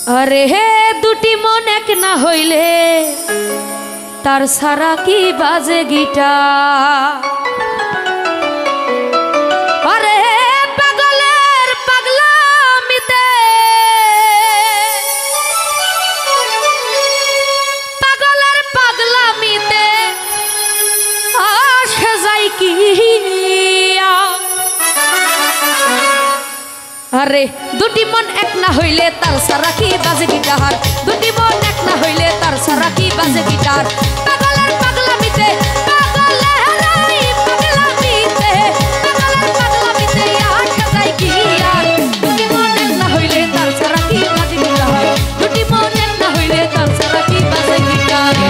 अरे हे दुटी मन एक ना हইলে तार सारा की बाजे गिटार। अरे पागलेर पागलामिते पागलेर पागलामिते आशे जाई की। अरे दुटी मन एक ना हইলে तार सारा की बाजे गिटार। दुटी मन एक ना हইলে तार सारा की बाजे गिटार। पागलेर पागलामिते पागलेर पागलामिते पागलेर पागलामिते आशा जाई की यार। दुटी मन एक ना हইলে तार सारा की बाजे गिटार। दुटी मन एक ना हইলে तार सारा की बाजे गिटार।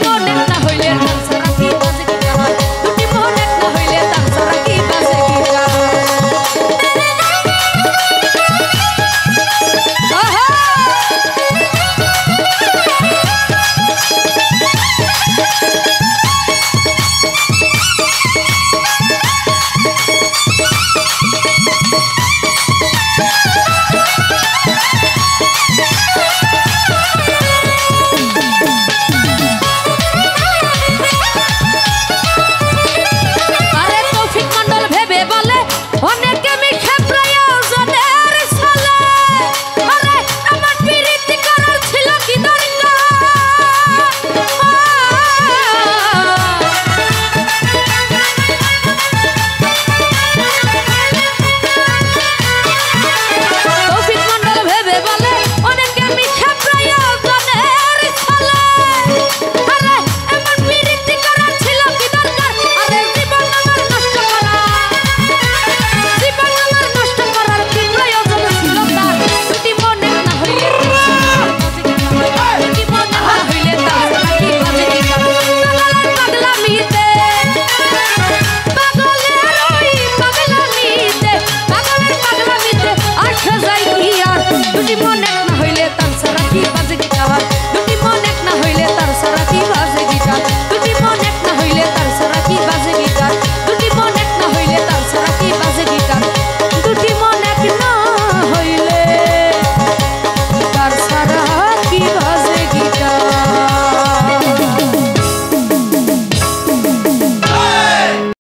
Morning.